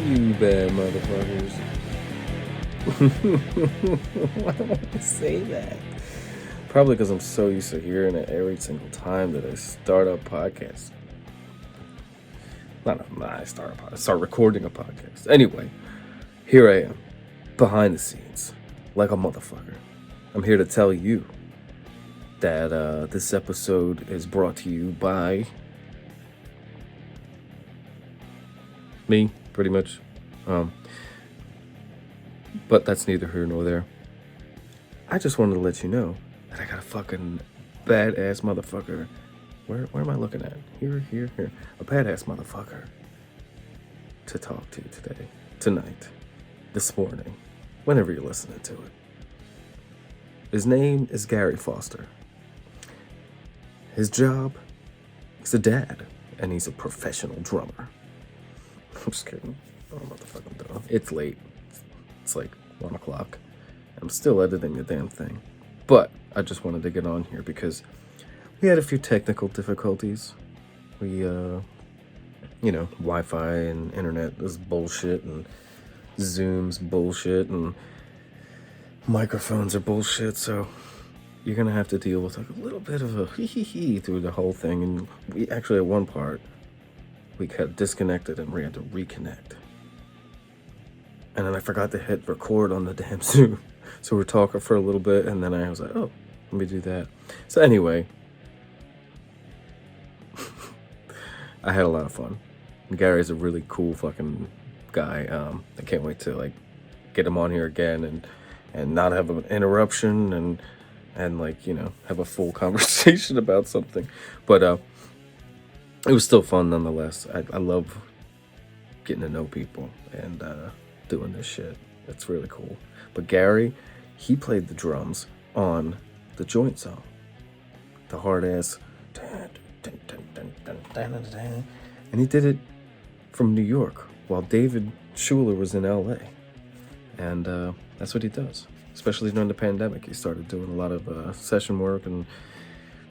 You bad motherfuckers. Why do I want to say that? Probably because I'm so used to hearing it every single time that I start a podcast. I start recording a podcast. Anyway, here I am, behind the scenes, like a motherfucker. I'm here to tell you that this episode is brought to you by me, pretty much. But that's neither here nor there. I just wanted to let you know that I got a fucking badass motherfucker. Where am I looking at? Here. A badass motherfucker to talk to today, tonight, this morning, whenever you're listening to it. His name is Gary Foster. His job, he's a dad, and he's a professional drummer. I'm just kidding. Oh, motherfucking dumb. It's late. It's like 1 o'clock. I'm still editing the damn thing. But I just wanted to get on here because we had a few technical difficulties. We, Wi-Fi and internet is bullshit, and Zoom's bullshit, and microphones are bullshit, so you're gonna have to deal with like a little bit of a hee through the whole thing. And we actually, at one part, we got disconnected and we had to reconnect. And then I forgot to hit record on the damn Zoom. So we're talking for a little bit, and then I was like, oh, let me do that. So anyway, I had a lot of fun. Gary's a really cool fucking guy. I can't wait to get him on here again and not have an interruption and have a full conversation about something. But it was still fun nonetheless. I love getting to know people and doing this shit. It's really cool. But Gary, he played the drums on the joint song. The hard ass. And he did it from New York while David Schuler was in LA. And that's what he does. Especially during the pandemic. He started doing a lot of session work and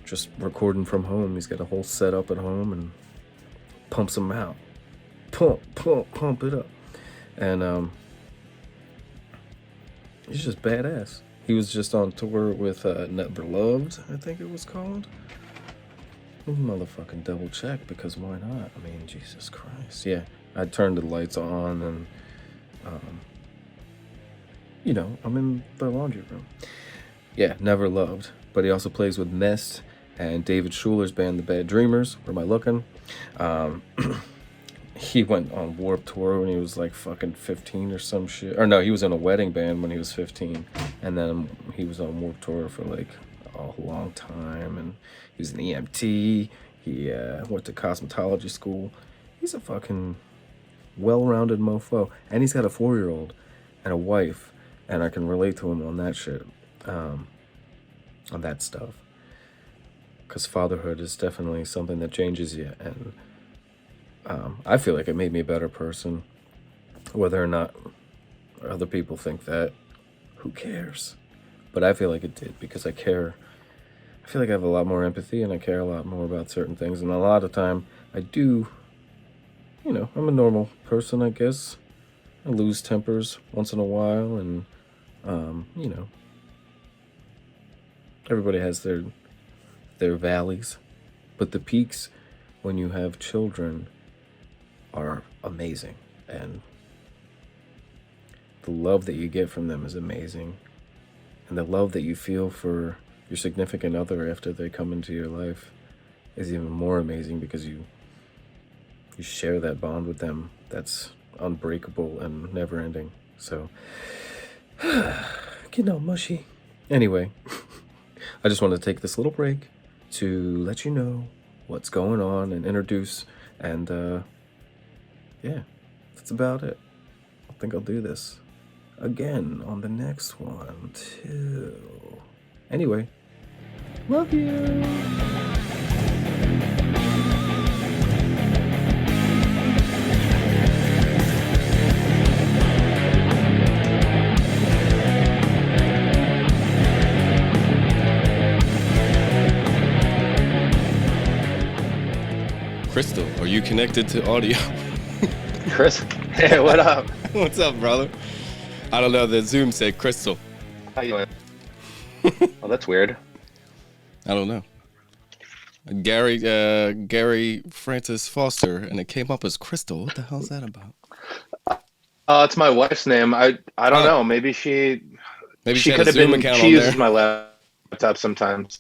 just recording from home. He's got a whole setup at home and pumps them out. Pump it up. And he's just badass. He was just on tour with Never Loved, I think it was called. Motherfucking double check, because why not? I mean, Jesus Christ. Yeah, I turned the lights on and, I'm in the laundry room. Yeah, Never Loved. But he also plays with Nest and David Schuler's band, The Bad Dreamers. Where am I looking? He went on Warped Tour when he was like fucking 15 or some shit. Or no, he was in a wedding band when he was 15. And then he was on Warped Tour for like a long time. And he was an EMT. He went to cosmetology school. He's a fucking well-rounded mofo. And he's got a 4-year-old and a wife. And I can relate to him on that shit. On that stuff. Because fatherhood is definitely something that changes you. And I feel like it made me a better person. Whether or not other people think that, who cares? But I feel like it did, because I care. I feel like I have a lot more empathy, and I care a lot more about certain things. And a lot of time, I do, I'm a normal person, I guess. I lose tempers once in a while, and, everybody has their valleys. But the peaks, when you have children, are amazing, and the love that you get from them is amazing, and the love that you feel for your significant other after they come into your life is even more amazing, because you share that bond with them that's unbreakable and never ending. So getting all mushy. Anyway, I just want to take this little break to let you know what's going on and introduce, and yeah, that's about it. I think I'll do this again on the next one too. Anyway, love you. Crystal, are you connected to audio? Chris, Hey, what up? What's up, brother? I don't know. The Zoom said Crystal. How you doing? Oh, that's weird. I don't know. Gary Francis Foster, and it came up as Crystal. What the hell's that about? It's my wife's name. I don't Oh, know. Maybe she maybe she had a could have Zoom been. account She on uses there. my laptop sometimes.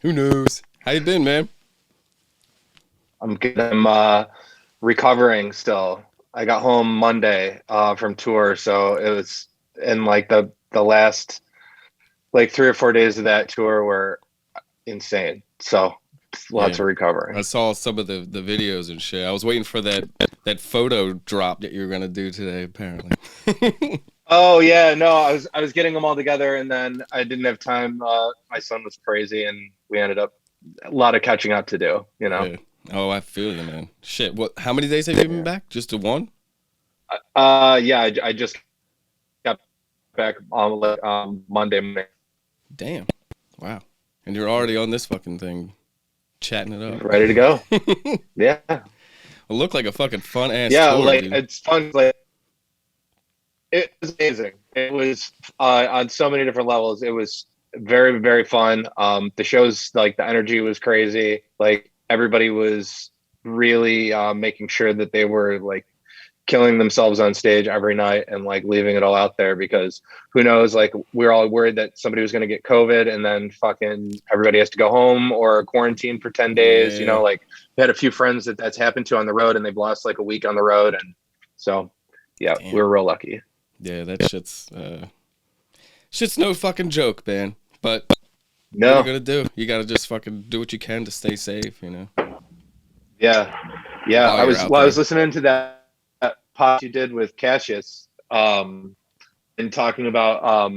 Who knows? How you been, man? I'm good. I'm recovering still. I got home Monday from tour, so it was in like the last like 3 or 4 days of that tour were insane. So Yeah, lots of I recovering. saw some of the videos and shit. I was waiting for that photo drop that you were gonna do today, apparently. Oh yeah, no, I was getting them all together, and then I didn't have time. My son was crazy, and we ended up a lot of catching up to do. You know. Yeah. Oh, I feel you, man. Shit. What? How many days have you been Yeah. back? Just the one? Yeah. I just got back on like Monday morning. Damn. Wow. And you're already on this fucking thing, chatting it up. Ready to go. It Yeah. looked like a fucking fun ass Yeah. tour, Like dude. it's fun. Like it was amazing. It was on so many different levels. It was very, very fun. The shows, like the energy was crazy. Like everybody was really making sure that they were like killing themselves on stage every night and like leaving it all out there because who knows, like we are all worried that somebody was going to get COVID and then fucking everybody has to go home or quarantine for 10 days, you Yeah. know, like we had a few friends that's happened to on the road and they've lost like a week on the road. And so, yeah, we Damn. were real lucky. Yeah, that shit's no fucking joke, man. But what are you No. gonna do? You gotta just fucking do what you can to stay safe, you know? Yeah. Yeah. While I you're was, out well, I was there. listening to that pod you did with Cassius, and talking about,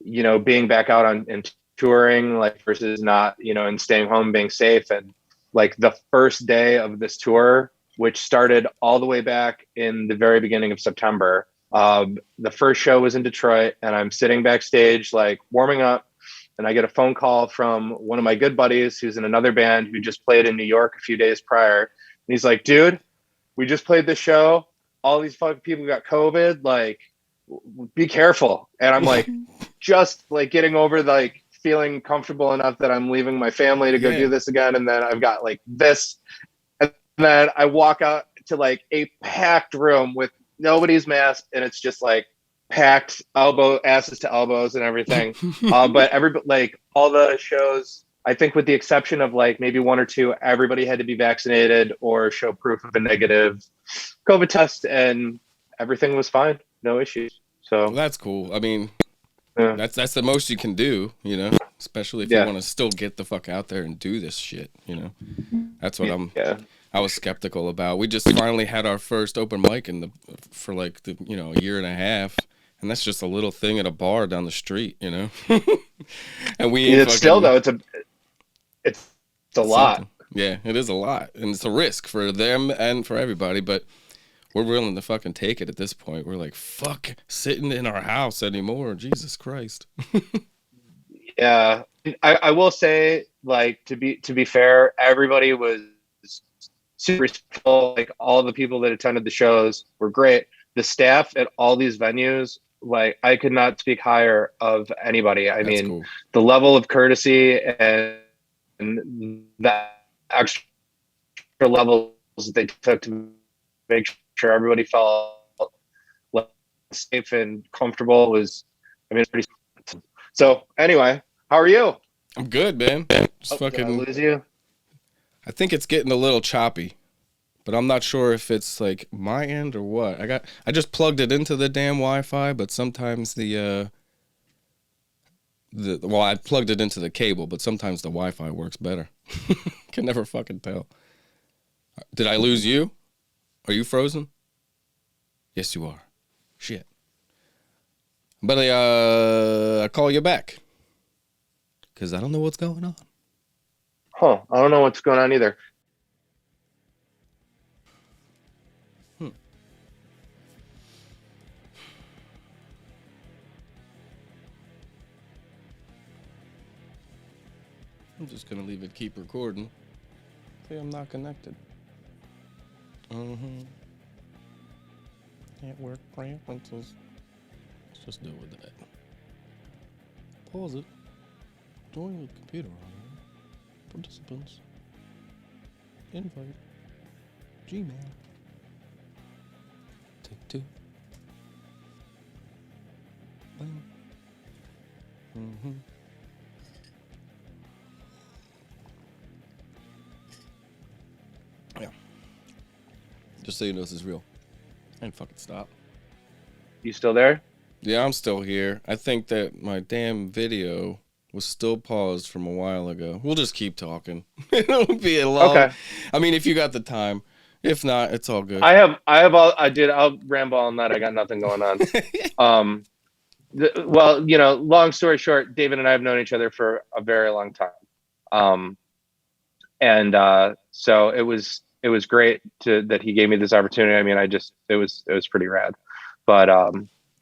you know, being back out on and touring, like versus not, you know, and staying home, being safe. And like the first day of this tour, which started all the way back in the very beginning of September, the first show was in Detroit, and I'm sitting backstage, like warming up, and I get a phone call from one of my good buddies who's in another band who just played in New York a few days prior. And he's like, dude, we just played this show. All these fucking people got COVID. Like, be careful. And I'm like, just like getting over like feeling comfortable enough that I'm leaving my family to go Yeah. do this again. And then I've got like this. And then I walk out to like a packed room with nobody's masked. And it's just like packed asses to elbows and everything. But like all the shows, I think with the exception of like maybe one or two, everybody had to be vaccinated or show proof of a negative COVID test, and everything was fine, no issues. Well, So that's cool. I mean, yeah, that's the most you can do, you know? Especially if you yeah, want to still get the fuck out there and do this shit, you know? That's what yeah. I was skeptical about. We just finally had our first open mic for like a year and a half, and that's just a little thing at a bar down the street, you know. And we ain't It's still fucking though, it's a lot. something. Yeah, it is a lot, and it's a risk for them and for everybody. But we're willing to fucking take it at this point. We're like, fuck sitting in our house anymore. Jesus Christ. Yeah, I will say, like to be fair, everybody was super respectful. Like all the people that attended the shows were great. The staff at all these venues, like I could not speak higher of anybody. I That's mean, cool. the level of courtesy and the extra levels that they took to make sure everybody felt like safe and comfortable was, I mean, it's pretty. So anyway, how are you? I'm good, man. Just Oh, did I fucking. lose you? I think it's getting a little choppy, but I'm not sure if it's like my end or what. I just plugged it into the damn Wi-Fi, but sometimes well, I plugged it into the cable, but sometimes the Wi-Fi works better. Can never fucking tell. Did I lose you? Are you frozen? Yes, you are. Shit. But I call you back because I don't know what's going on. Huh? I don't know what's going on either. Hmm. I'm just gonna leave it. Keep recording. See, I'm not connected. Network preferences. Let's just deal with that. Pause it. Join the computer on. Participants. Invite. Gmail. Take 2. Bam. Mm-hmm. Yeah. Just so you know this is real. I didn't fucking stop. You still there? Yeah, I'm still here. I think that my damn video was still paused from a while ago. We'll just keep talking. It'll be a long. Okay. I mean, if you got the time. If not, it's all good. I'll ramble on that. I got nothing going on. Well, you know, long story short, David and I have known each other for a very long time. So it was great that he gave me this opportunity. I mean, it was pretty rad, but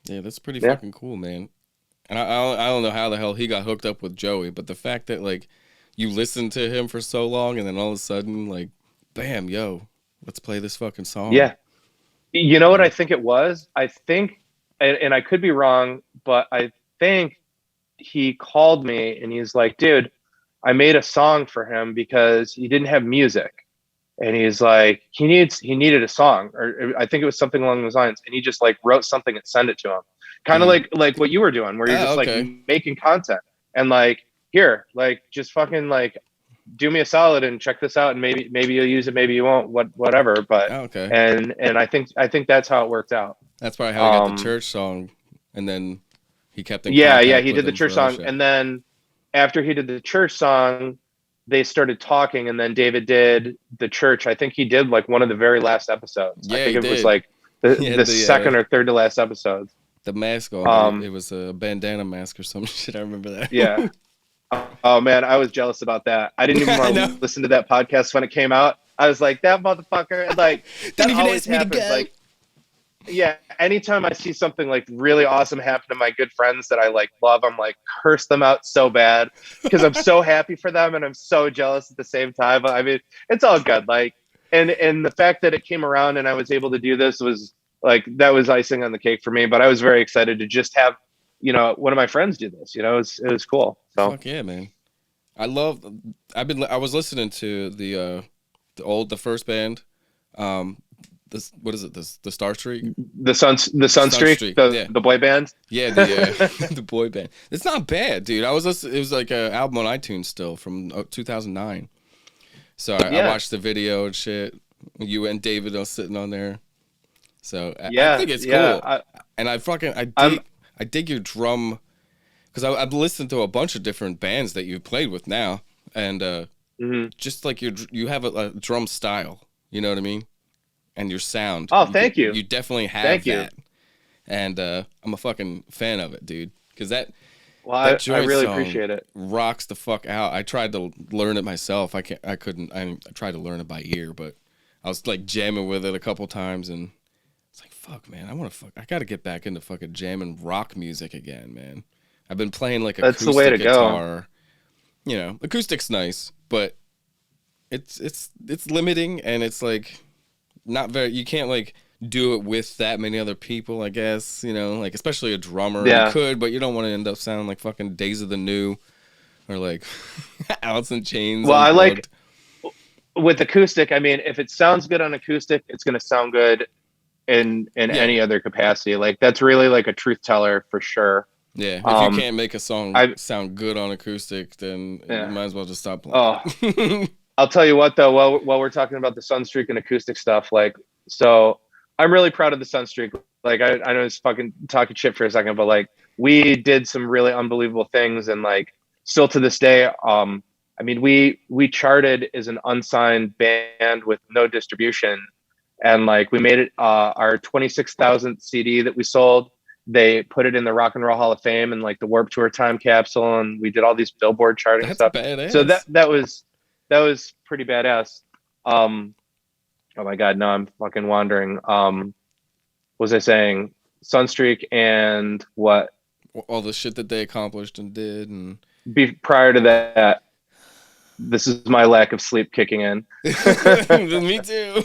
yeah, that's pretty fucking cool, man. And I don't know how the hell he got hooked up with Joey, but the fact that like you listened to him for so long and then all of a sudden like, bam, yo, let's play this fucking song. Yeah. You know what I think it was? I think, and I could be wrong, but I think he called me and he's like, dude, I made a song for him because he didn't have music. And he's like, he needed a song, or I think it was something along those lines. And he just like wrote something and sent it to him. Kind of like what you were doing, where you're just like making content and like, here, like just fucking like do me a solid and check this out, and maybe you'll use it, maybe you won't, whatever. But and I think that's how it worked out. That's probably how he got the church song, and then he kept in he contact with did the him church for other song, shit. and then after he did the church song, they started talking, and then David did the church. I think he did like one of the very last episodes. Yeah, I think he it was did. like the second or third to last episode. The mask on, it was a bandana mask or some shit. I remember that. Yeah. Oh man, I was jealous about that. I didn't even want to listen to that podcast when it came out. I was like, that motherfucker. Like that always happens. Like, yeah, anytime I see something like really awesome happen to my good friends that I like love, I'm like curse them out so bad because I'm so happy for them and I'm so jealous at the same time. I mean, it's all good. Like, and the fact that it came around and I was able to do this was like, that was icing on the cake for me. But I was very excited to just have, you know, one of my friends do this. You know, it was cool. So fuck yeah, man. I was listening to the first band, what is it? The Star Streak? The Sunstreak, the boy band. Yeah, the boy band. It's not bad, dude. It was like an album on iTunes still from 2009. So I watched the video and shit. You and David are sitting on there. So I think it's cool. I dig your drum, because I've listened to a bunch of different bands that you've played with now, and just like you have a drum style. You know what I mean? And your sound. Oh, thank you. You definitely have that. And I'm a fucking fan of it, dude. Because that I really appreciate it. Rocks the fuck out. I tried to learn it myself. I couldn't. I tried to learn it by ear, but I was like jamming with it a couple times, and it's like, fuck, man. I gotta get back into fucking jamming rock music again, man. I've been playing like acoustic That's the way to guitar. go. You know, acoustic's nice, but it's limiting, and it's like not very. You can't like do it with that many other people, I guess. You know, like especially a drummer. Yeah. You could, but you don't want to end up sounding like fucking Days of the New or like Alice in Chains. Well, Unplugged. I like with acoustic. I mean, if it sounds good on acoustic, it's gonna sound good in any other capacity. Like that's really like a truth teller for sure. Yeah, if you can't make a song sound good on acoustic, then you might as well just stop playing. Oh, I'll tell you what though, while we're talking about the Sunstreak and acoustic stuff, like, so I'm really proud of the Sunstreak. Like I know it's fucking talking shit for a second, but like we did some really unbelievable things, and like still to this day, I mean we charted as an unsigned band with no distribution, and like we made it our 26,000th CD that we sold. They put it in the Rock and Roll Hall of Fame and like the Warped Tour time capsule, and we did all these Billboard charting stuff. Badass. So that was pretty badass. Oh my God, no, I'm fucking wandering. What was I saying? Sunstreak and what? All the shit that they accomplished and did, and prior to that, this is my lack of sleep kicking in. Me too.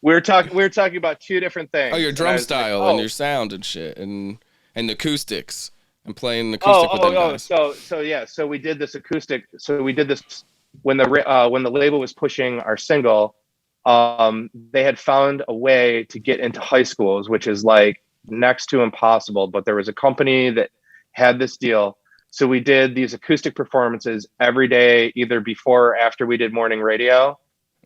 We were talking about two different things. Oh, your and I drum was like, style oh, and your sound and shit, and the acoustics and playing acoustic with them guys. So we did this acoustic. So we did this when the label was pushing our single. They had found a way to get into high schools, which is like next to impossible. But there was a company that had this deal. So we did these acoustic performances every day, either before or after we did morning radio.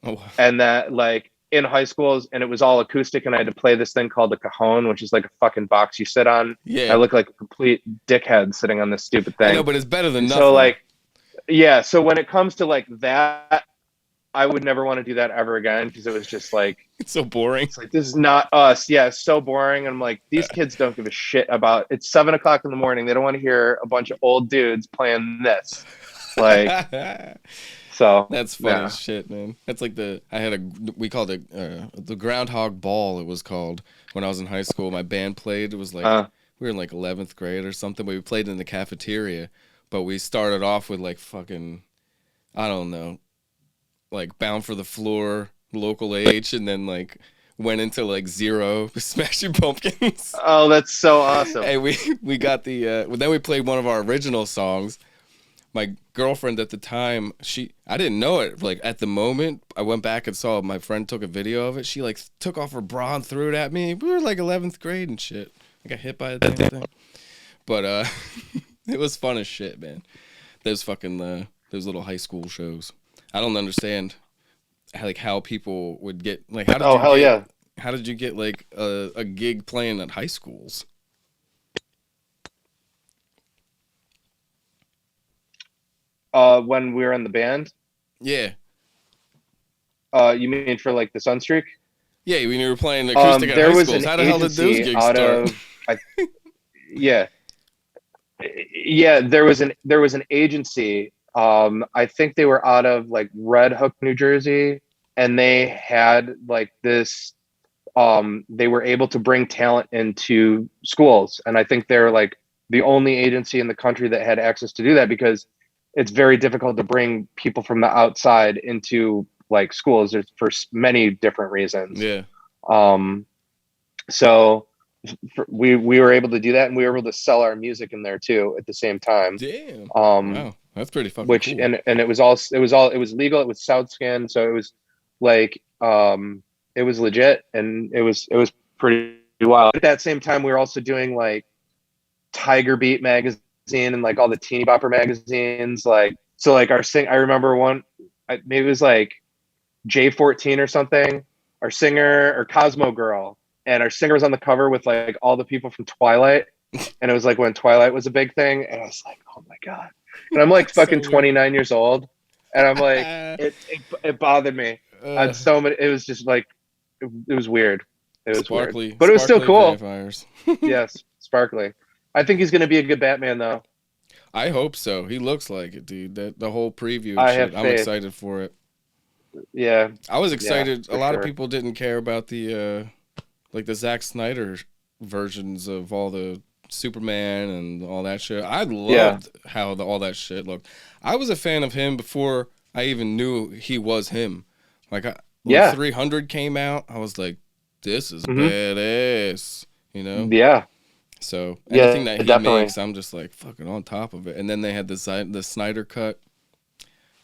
Oh, wow. And that like in high schools, and it was all acoustic, and I had to play this thing called the cajon, which is like a fucking box you sit on. Yeah. I look like a complete dickhead sitting on this stupid thing. I know, but it's better than And nothing. so like, yeah. So when it comes to like that, I would never want to do that ever again, because it was just like, it's so boring. it's like, this is not us. Yeah, it's so boring. And I'm like, these kids don't give a shit about. It's 7 o'clock in the morning. They don't want to hear a bunch of old dudes playing this. Like, so That's funny as shit, man. That's like we called it the Groundhog Ball. It was called when I was in high school. My band played. It was like we were in like 11th grade or something. But we played in the cafeteria. But we started off with like fucking, I don't know, like Bound for the Floor, Local H, and then like went into like Zero, Smashing Pumpkins. Oh, that's so awesome. Hey, we got the then we played one of our original songs. My girlfriend at the time, I didn't know it. Like at the moment, I went back and saw my friend took a video of it. She like took off her bra and threw it at me. We were like 11th grade and shit. I got hit by a damn thing. But it was fun as shit, man. Those fucking those little high school shows. I don't understand how people would get like how did you get like a gig playing at high schools? When we were in the band. Yeah. You mean for like the Sunstreak? Yeah, when you were playing acoustic at high schools. How the hell did those gigs start? Yeah, there was an agency. I think they were out of like Red Hook, New Jersey, and they had like this. They were able to bring talent into schools, and I think they're like the only agency in the country that had access to do that, because it's very difficult to bring people from the outside into like schools. There's for many different reasons. Yeah. So we were able to do that, and we were able to sell our music in there too at the same time. Damn. Wow, that's pretty fucking cool. And it was legal. It was SoundScan, so it was like it was legit, and it was pretty wild. At that same time, we were also doing like Tiger Beat magazine and like all the teeny bopper magazines. Like, so like I remember one, maybe it was like J14 or something, our singer, or Cosmo Girl, and our singer was on the cover with like all the people from Twilight, and it was like when Twilight was a big thing, and I was like, oh my god. And I'm like fucking 29 years old, and I'm like, it bothered me on so many. It was just like it was weird. It was sparkly, weird, but it was still cool. Vampires. Yes, sparkly. I think he's gonna be a good Batman, though. I hope so. He looks like it, dude. The whole preview and shit. I'm excited for it. Yeah, I was excited. Yeah, a lot of people didn't care about the like the Zack Snyder versions of all the Superman and all that shit. I loved how all that shit looked. I was a fan of him before I even knew he was him. Like, when 300 came out, I was like, this is badass, you know? Yeah. So anything that he makes, I'm just like fucking on top of it. And then they had the Snyder cut.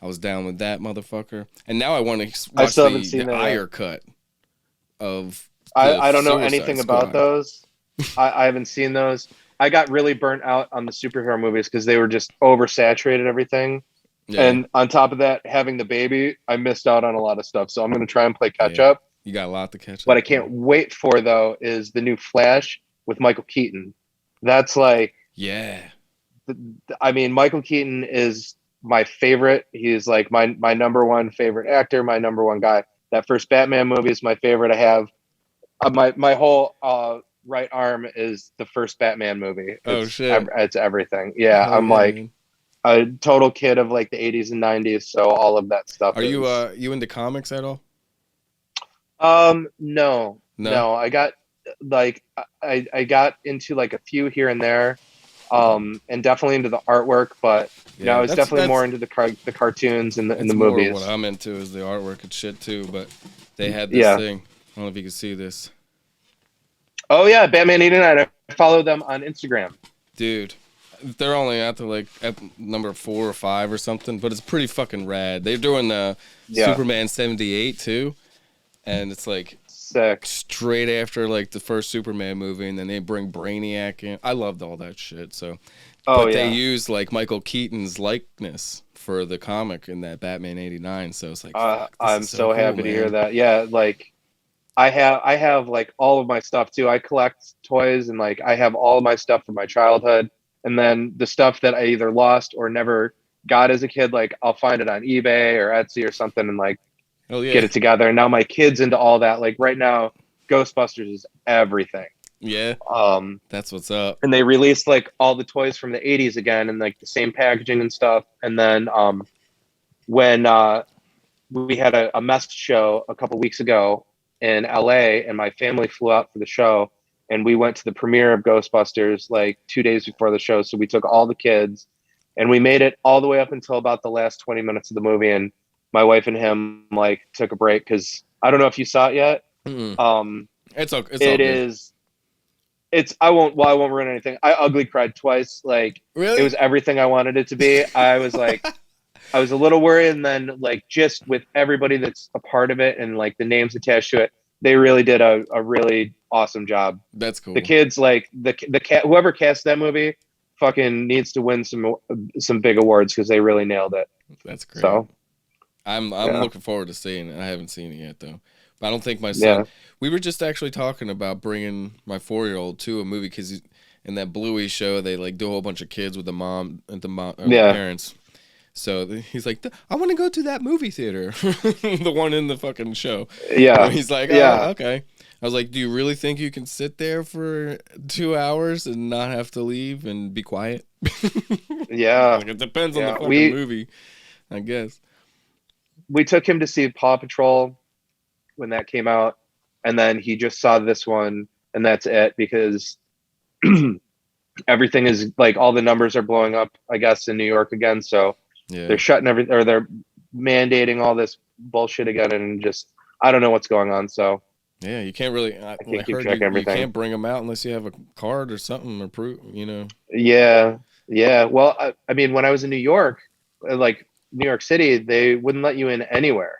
I was down with that motherfucker. And now I want to watch the Ayer cut of I don't know anything about those. I haven't seen those. I got really burnt out on the superhero movies because they were just oversaturated everything. Yeah. And on top of that, having the baby, I missed out on a lot of stuff. So I'm going to try and play catch up. You got a lot to catch up. What I can't wait for, though, is the new Flash with Michael Keaton. That's like... Yeah. I mean, Michael Keaton is my favorite. He's like my number one favorite actor, my number one guy. That first Batman movie is my favorite. I have my whole right arm is the first Batman movie. Shit. It's everything. Yeah, I'm like a total kid of like the 80s and 90s, so all of that stuff. Are you into comics at all? No. I got like I got into like a few here and there. And definitely into the artwork, but I was definitely more into the cartoons and the movies. What I'm into is the artwork and shit too. But they had this thing. don't know if you can see this. Oh yeah, Batman 89. I follow them on Instagram. Dude, they're only at the like number 4 or 5 or something, but it's pretty fucking rad. They're doing the Superman 78 too, and it's like sick. Straight after like the first Superman movie, and then they bring Brainiac in. I loved all that shit. So, but they use like Michael Keaton's likeness for the comic in that Batman 89. So it's like, I'm so cool, happy man. to hear that. Yeah, like I have like all of my stuff too. I collect toys, and like I have all of my stuff from my childhood, and then the stuff that I either lost or never got as a kid, like I'll find it on eBay or Etsy or something, and like get it together. And now my kid's into all that. Like right now, Ghostbusters is everything. Yeah. That's what's up. And they released like all the toys from the 80s again, and like the same packaging and stuff. And then when we had a mess show a couple weeks ago in LA, and my family flew out for the show, and we went to the premiere of Ghostbusters like 2 days before the show. So we took all the kids, and we made it all the way up until about the last 20 minutes of the movie. And my wife and him like took a break because I don't know if you saw it yet. It's okay. I won't ruin anything. I ugly cried twice. Like really? It was everything I wanted it to be. I was like, I was a little worried, and then like just with everybody that's a part of it and like the names attached to it, they really did a really awesome job. That's cool. The kids, like the cat, whoever cast that movie, fucking needs to win some big awards because they really nailed it. That's great. So I'm looking forward to seeing it. I haven't seen it yet though. But I don't think my son. Yeah. We were just actually talking about bringing my 4-year-old to a movie because in that Bluey show they like do a whole bunch of kids with the mom and the parents. So he's like, I want to go to that movie theater, the one in the fucking show. Yeah. And he's like, oh, okay. I was like, do you really think you can sit there for 2 hours and not have to leave and be quiet? Yeah. Like, it depends on the fucking movie, I guess. We took him to see Paw Patrol when that came out, and then he just saw this one, and that's it, because everything is like, all the numbers are blowing up, I guess, in New York again. So they're shutting everything, or they're mandating all this bullshit again, and just, I don't know what's going on. So yeah, you can't really. I can't keep heard track of everything. You can't bring them out unless you have a card or something or proof. You know. Yeah. Well, I mean, when I was in New York, like New York City, they wouldn't let you in anywhere.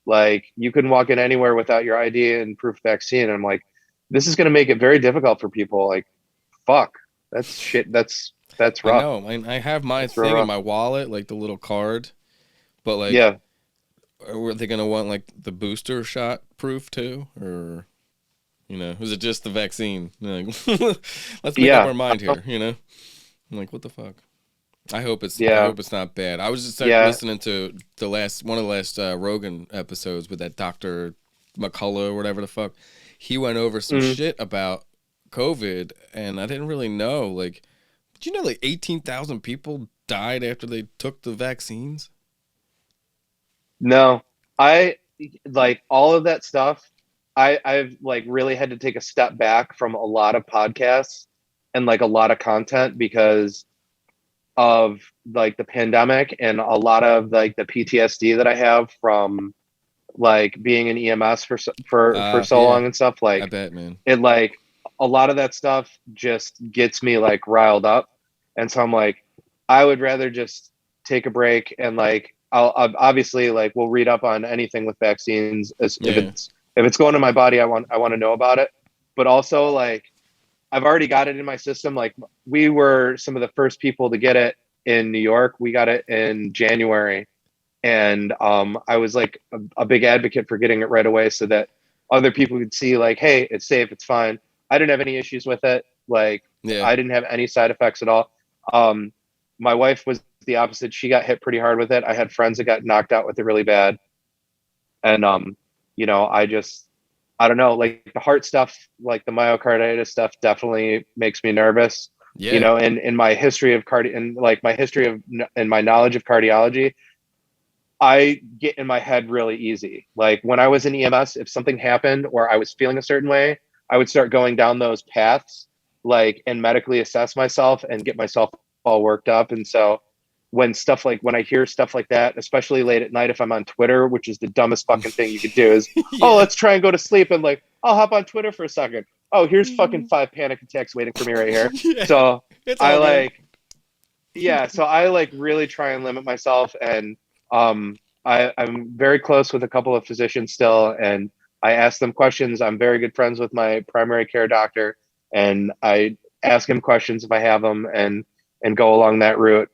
Like you couldn't walk in anywhere without your ID and proof of vaccine. And I'm like, this is going to make it very difficult for people. Like, fuck, that's shit. That's rough. I know. I have my thing in my wallet, like the little card, but like, are they going to want like the booster shot proof too? Or, you know, is it just the vaccine? Like, let's make up our mind here, you know? I'm like, what the fuck? I hope it's not bad. I was just listening to one of the last Rogan episodes with that Dr. McCullough or whatever the fuck. He went over some shit about COVID, and I didn't really know. Like, did you know like 18,000 people died after they took the vaccines? No, I like all of that stuff. I've like really had to take a step back from a lot of podcasts and like a lot of content because of like the pandemic and a lot of like the PTSD that I have from like being in EMS for so long and stuff. Like, I bet, man. It like a lot of that stuff just gets me like riled up, and so I'm like, I would rather just take a break and like I'll obviously like we'll read up on anything with vaccines if it's going to my body. I want to know about it, but also like I've already got it in my system. Like we were some of the first people to get it in New York. We got it in January. And I was like a big advocate for getting it right away so that other people could see like, hey, it's safe. It's fine. I didn't have any issues with it. Like I didn't have any side effects at all. My wife was the opposite. She got hit pretty hard with it. I had friends that got knocked out with it really bad. And, you know, I don't know, like the heart stuff, like the myocarditis stuff definitely makes me nervous. Yeah. You know, and in my history of and my knowledge of cardiology, I get in my head really easy. Like when I was in EMS, if something happened or I was feeling a certain way, I would start going down those paths, like, and medically assess myself and get myself all worked up. And so when I hear stuff like that, especially late at night, if I'm on Twitter, which is the dumbest fucking thing you could do is, oh, let's try and go to sleep. And like, I'll hop on Twitter for a second. Oh, here's fucking 5 panic attacks waiting for me right here. Yeah, So it's I all good. like, yeah. So I like really try and limit myself, and I'm very close with a couple of physicians still, and I ask them questions. I'm very good friends with my primary care doctor, and I ask him questions if I have them, and go along that route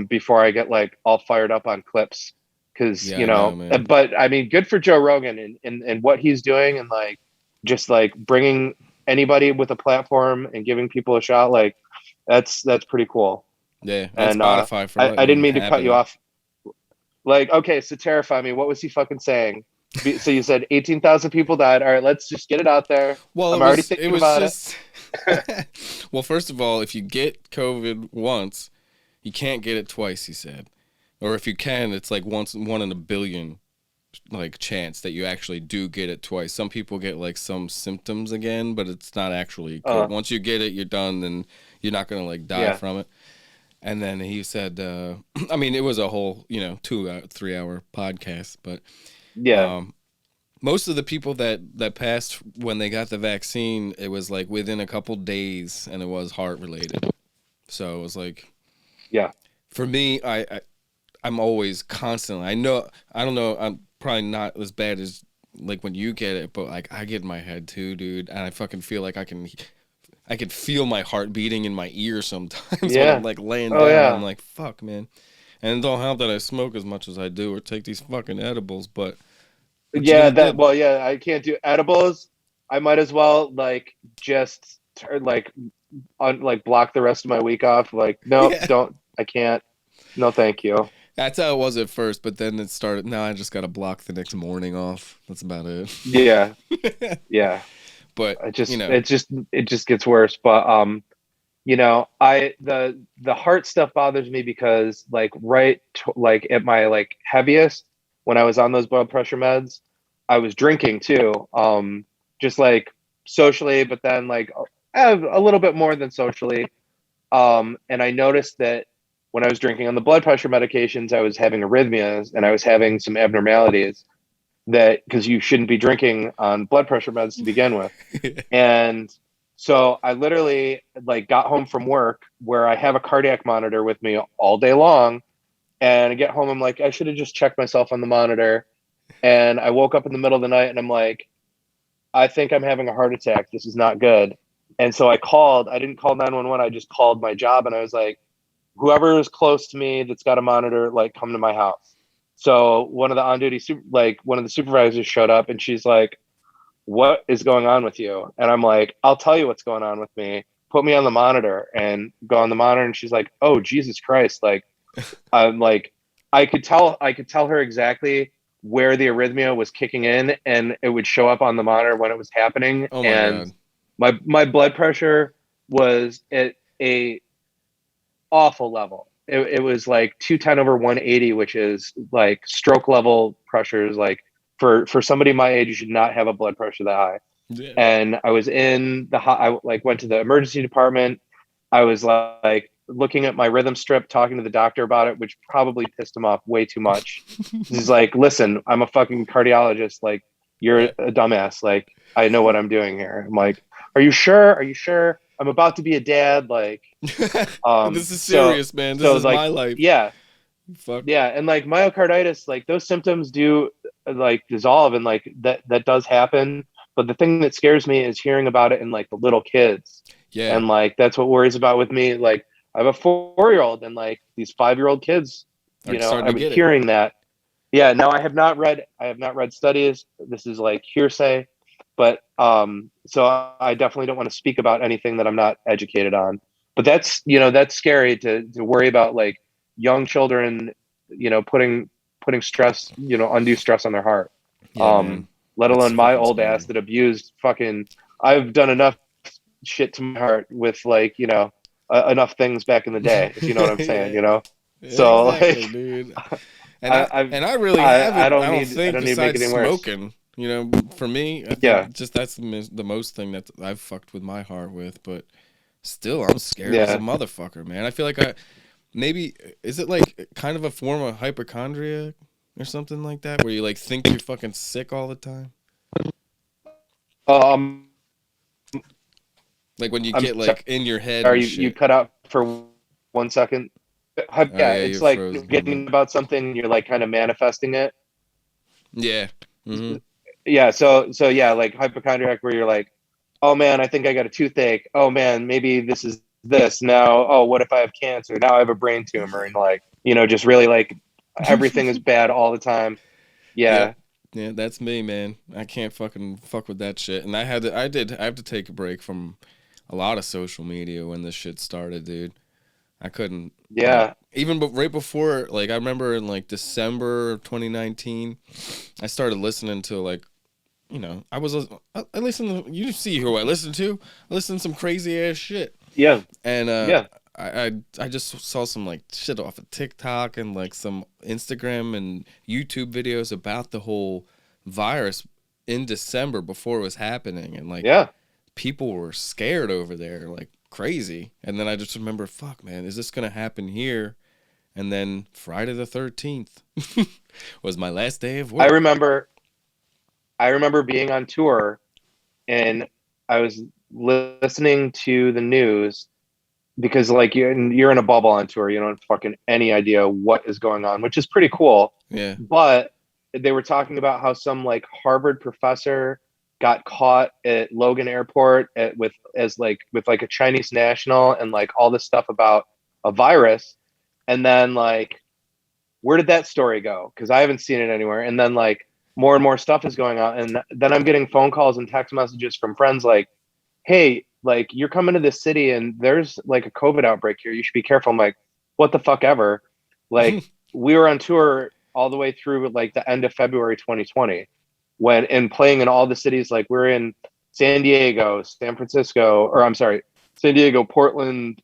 before I get like all fired up on clips. Because Yeah, I know, man. but I mean, good for Joe Rogan and what he's doing, and like just like bringing anybody with a platform and giving people a shot. Like that's pretty cool. Yeah, and And Spotify for I didn't letting mean to cut you happening. off. Like, okay, so terrify me. What was he fucking saying? So you said 18,000 people died. All right, let's just get it out there. Well, I'm already it thinking was about it. just well, first of all, if you get COVID once, you can't get it twice, he said. Or if you can, it's like one in a billion like chance that you actually do get it twice. Some people get like some symptoms again, but it's not actually COVID. Once you get it, you're done, then you're not gonna like die Yeah. from it. And then he said, I mean, it was a whole 3 hour podcast, but Yeah. most of the people that passed when they got the vaccine, it was like within a couple days, and it was heart related. So it was like, Yeah. for me, I'm always constantly. I don't know. I'm probably not as bad as like when you get it, but like I get in my head too, dude, and I fucking feel like I could feel my heart beating in my ear sometimes when Yeah. I'm like laying Oh, down. yeah. I'm like, fuck, man. And it don't help that I smoke as much as I do or take these fucking edibles, but what you Yeah, gonna do? well, yeah, I can't do edibles. I might as well like just like like block the rest of my week off. Like, nope, Yeah. don't. I can't. No, thank you. That's how it was at first, but then it started. Now I just got to block the next morning off. That's about it. Yeah, yeah. But, It just gets worse. But I the heart stuff bothers me because like like at my like heaviest when I was on those blood pressure meds, I was drinking too. Just like socially, but then like a little bit more than socially. And I noticed that when I was drinking on the blood pressure medications, I was having arrhythmias and I was having some abnormalities that because you shouldn't be drinking on blood pressure meds to begin with. And so I literally like got home from work where I have a cardiac monitor with me all day long. And I get home, I'm like, I should have just checked myself on the monitor. And I woke up in the middle of the night and I'm like, I think I'm having a heart attack. This is not good. And so I didn't call 911. I just called my job and I was like, whoever is close to me that's got a monitor, like come to my house. So one of the on-duty one of the supervisors showed up and she's like, what is going on with you? And I'm like, I'll tell you what's going on with me. Put me on the monitor and go on the monitor. And she's like, oh, Jesus Christ. Like, I'm like, I could tell her exactly where the arrhythmia was kicking in and it would show up on the monitor when it was happening. oh my And God. my blood pressure was at a awful level. It was like 210/180, which is like stroke level pressures. Like for somebody my age, you should not have a blood pressure that high. Yeah. And I was in I like went to the emergency department. I was like looking at my rhythm strip, talking to the doctor about it, which probably pissed him off way too much. He's like, listen, I'm a fucking cardiologist. Like, you're Yeah. a dumbass. Like, I know what I'm doing here. I'm like, are you sure? Are you sure? I'm about to be a dad. Like, This is serious, man. This is like, my life. yeah. Fuck. Yeah. And like myocarditis, like those symptoms do like dissolve and like that does happen. But the thing that scares me is hearing about it in like the little kids. Yeah. And like, that's what worries about with me. Like I have a 4-year-old and like these 5-year-old kids, Are starting to I'm get it. hearing that. Yeah. No, I have not read studies. This is like hearsay, but so I definitely don't want to speak about anything that I'm not educated on. But that's scary to worry about like young children, putting stress, undue stress on their heart. Yeah, man. Let That's alone my fucking old scary. ass that abused fucking. I've done enough shit to my heart with like enough things back in the day. If you know what I'm saying, Yeah. So Exactly, like, dude. And I really I haven't. I don't don't need think to make it besides any worse. smoking. For me, I think Yeah. just that's the most thing that I've fucked with my heart with. But still, I'm scared as a Yeah. motherfucker, man. I feel like maybe is it like kind of a form of hypochondriac or something like that, where you like think you're fucking sick all the time. Um, Like when you I'm get like in your head sorry, and you shit. cut out for 1 second. Oh Yeah, yeah, it's you're like frozen. getting about something, you're like kind of manifesting it. Yeah. Mm-hmm. Yeah, so yeah, like hypochondriac, where you're like, oh man, I think I got a toothache. Oh man, maybe this is this now. Oh, what if I have cancer? Now I have a brain tumor, and like, just really like everything is bad all the time. Yep. Yeah, Yeah, that's me, man. I can't fucking fuck with that shit. And I have to take a break from a lot of social media when this shit started, dude. I couldn't, like, yeah, even right before, like, I remember in like December of 2019, I started listening to like, I listened to, you see who I listened to. I listened to some crazy ass shit. yeah, And yeah, I just saw some like shit off of TikTok and like some Instagram and YouTube videos about the whole virus in December before it was happening, and like yeah. people were scared over there like crazy. And then I just remember, fuck man, is this gonna happen here? And then Friday the 13th was my last day of I work. remember, I remember being on tour, and I was listening to the news because like you're in a bubble on tour. You don't have fucking any idea what is going on, which is pretty cool. Yeah. But they were talking about how some like Harvard professor got caught at Logan Airport with like a Chinese national, and like all this stuff about a virus. And then like, where did that story go? Because I haven't seen it anywhere. And then like more and more stuff is going on, and then I'm getting phone calls and text messages from friends like, hey, like you're coming to this city and there's like a COVID outbreak here. You should be careful. I'm like, what the fuck ever? Like we were on tour all the way through like the end of February 2020, and playing in all the cities. Like we're in San Diego, San Francisco, or I'm sorry, San Diego, Portland,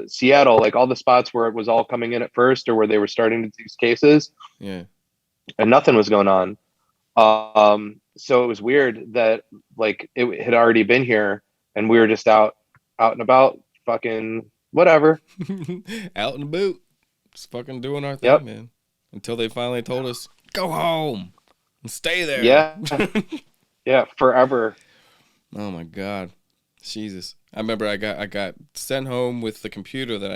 Seattle, like all the spots where it was all coming in at first, or where they were starting to see cases, Yeah. and nothing was going on. So it was weird that like it had already been here, and we were just out and about, fucking whatever. Out in the boot. Just fucking doing our thing, Yep. man. Until they finally told us, go home and stay there. Yeah. Yeah. Forever. Oh my God. Jesus. I remember I got sent home with the computer that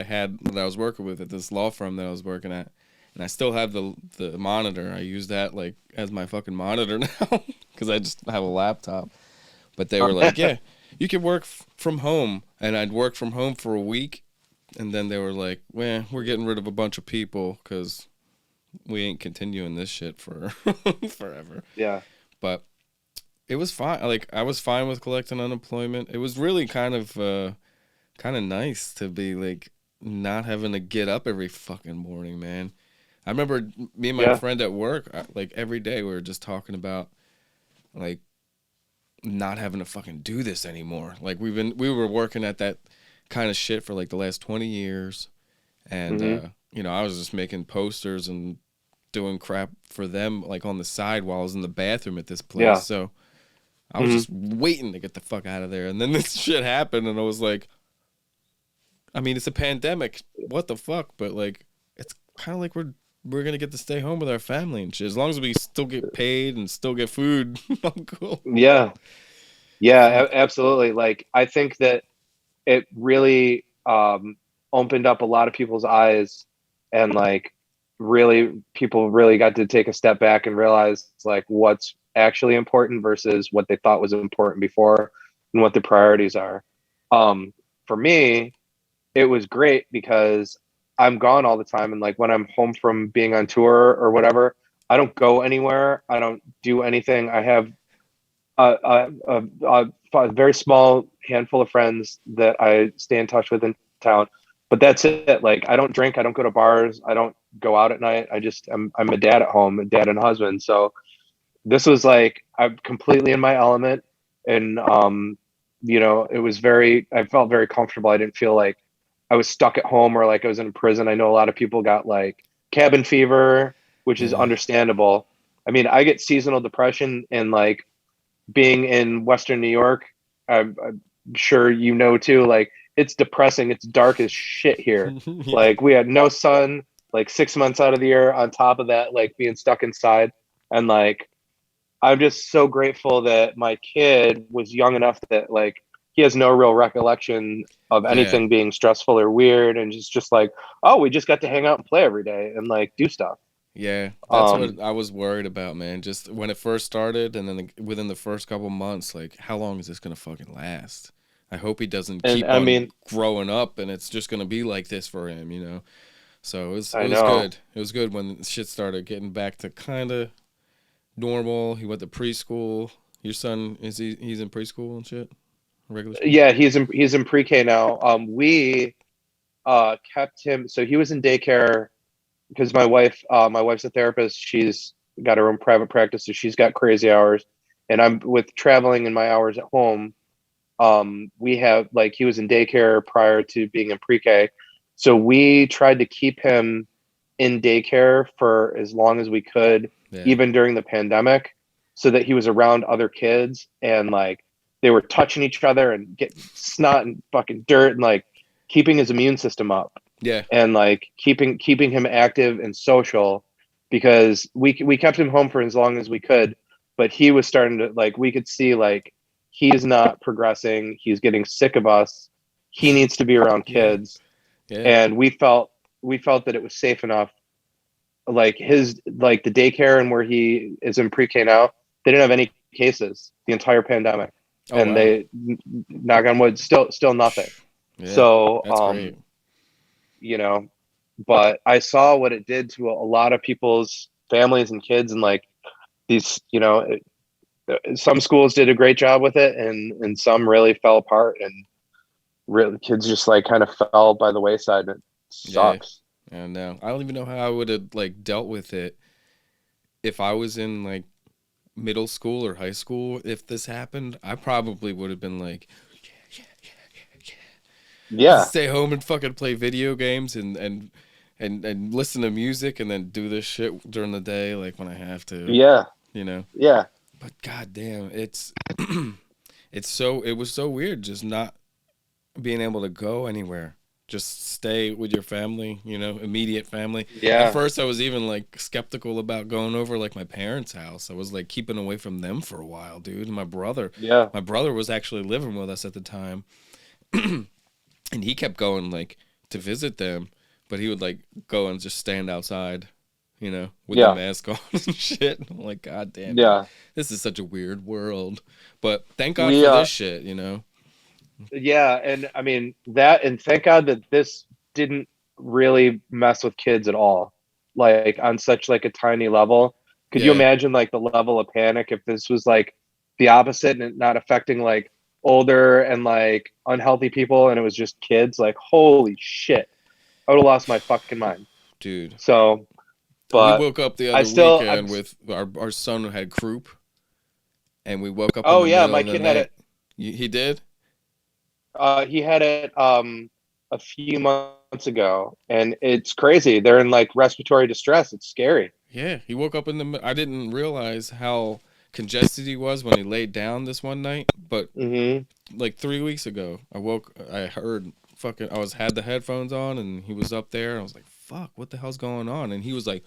I was working with at this law firm that I was working at. And I still have the monitor. I use that like as my fucking monitor now because I just have a laptop. But they were like, yeah, you can work from home. And I'd work from home for a week. And then they were like, well, we're getting rid of a bunch of people because we ain't continuing this shit for forever. Yeah. But it was fine. Like I was fine with collecting unemployment. It was really kind of nice to be like not having to get up every fucking morning, man. I remember me and my friend at work, like every day we were just talking about like not having to fucking do this anymore. Like we were working at that kind of shit for like the last 20 years. And, I was just making posters and doing crap for them like on the side while I was in the bathroom at this place. Yeah. So I was just waiting to get the fuck out of there. And then this shit happened and I was like, I mean, it's a pandemic. What the fuck? But like, it's kind of like we're going to get to stay home with our family and shit. As long as we still get paid and still get food, I'm cool. Yeah. Yeah, absolutely. Like, I think that it really opened up a lot of people's eyes, and like really people really got to take a step back and realize like what's actually important versus what they thought was important before, and what the priorities are. For me, it was great because I'm gone all the time, and like when I'm home from being on tour or whatever, I don't go anywhere. I don't do anything. I have a very small handful of friends that I stay in touch with in town, but that's it. Like I don't drink, I don't go to bars, I don't go out at night. I'm a dad at home, a dad and husband. So this was like I'm completely in my element, and it was I felt very comfortable. I didn't feel like I was stuck at home or like I was in prison. I know a lot of people got like cabin fever, which is understandable. I mean, I get seasonal depression, and like being in Western New York, I'm sure too, like it's depressing. It's dark as shit here. Yeah. Like we had no sun, like 6 months out of the year on top of that, like being stuck inside. And like, I'm just so grateful that my kid was young enough that like he has no real recollection of Yeah. anything being stressful or weird, and just like, oh, we just got to hang out and play every day and like do stuff. Yeah, that's Um, what I was worried about, man. Just when it first started, and then within the first couple months, like, how long is this gonna fucking last? I hope he doesn't and keep I on mean, growing up, and it's just gonna be like this for him, you know. So it I was know. good. It was good when shit started getting back to kind of normal. He went to preschool. Your son he's in preschool and shit, regular school. Yeah, he's in pre-K now. We kept him, so he was in daycare because my wife's a therapist. She's got her own private practice, so she's got crazy hours, and I'm with traveling in my hours at home. We have like he was in daycare prior to being in pre-K, so we tried to keep him in daycare for as long as we could, Yeah, even during the pandemic, so that he was around other kids and like they were touching each other and getting snot and fucking dirt and like keeping his immune system up yeah, and like keeping him active and social because we kept him home for as long as we could, but he was starting to like we could see like he's not progressing, he's getting sick of us, he needs to be around yeah, kids, yeah. and we felt that it was safe enough, like his like the daycare and where he is in pre-K now, they didn't have any cases the entire pandemic, Oh and wow. they knock on wood still nothing. Yeah, So that's great. you know, but I saw what it did to a lot of people's families and kids, and like these, some schools did a great job with it, and some really fell apart, and really kids just like kind of fell by the wayside. And it Yeah, sucks. I know. I don't even know how I would have like dealt with it if I was in like middle school or high school. If this happened, I probably would have been like, Yeah, stay home and fucking play video games and listen to music and then do this shit during the day, like when I have to, yeah, you know. yeah, But goddamn, it's it was so weird just not being able to go anywhere. Just stay with your family, you know, immediate family. At yeah, first I was even like skeptical about going over like my parents' house. I was like keeping away from them for a while, dude. And yeah, my brother was actually living with us at the time. And he kept going like to visit them, but he would like go and just stand outside, you know, with the yeah, mask on and shit. And I'm like, God damn, dude, yeah. this is such a weird world. But thank God We for this shit, you know. Yeah, and I mean that, and thank God that this didn't really mess with kids at all, like on such like a tiny level. Could you Yeah, imagine like the level of panic if this was like the opposite and it not affecting like older and like unhealthy people and it was just kids? Like, holy shit, I would have lost my fucking mind. dude. So, We but woke up the I other still, I'm. weekend with our son who had croup, and we woke up in Oh the yeah, middle my of the kid had night. it. He did? He had it a few months ago, and it's crazy. They're in like respiratory distress. It's scary. Yeah, he woke up in I didn't realize how congested he was when he laid down this one night, but Hmm. like 3 weeks ago, I heard fucking, had the headphones on and he was up there and I was like, fuck, what the hell's going on? And he was like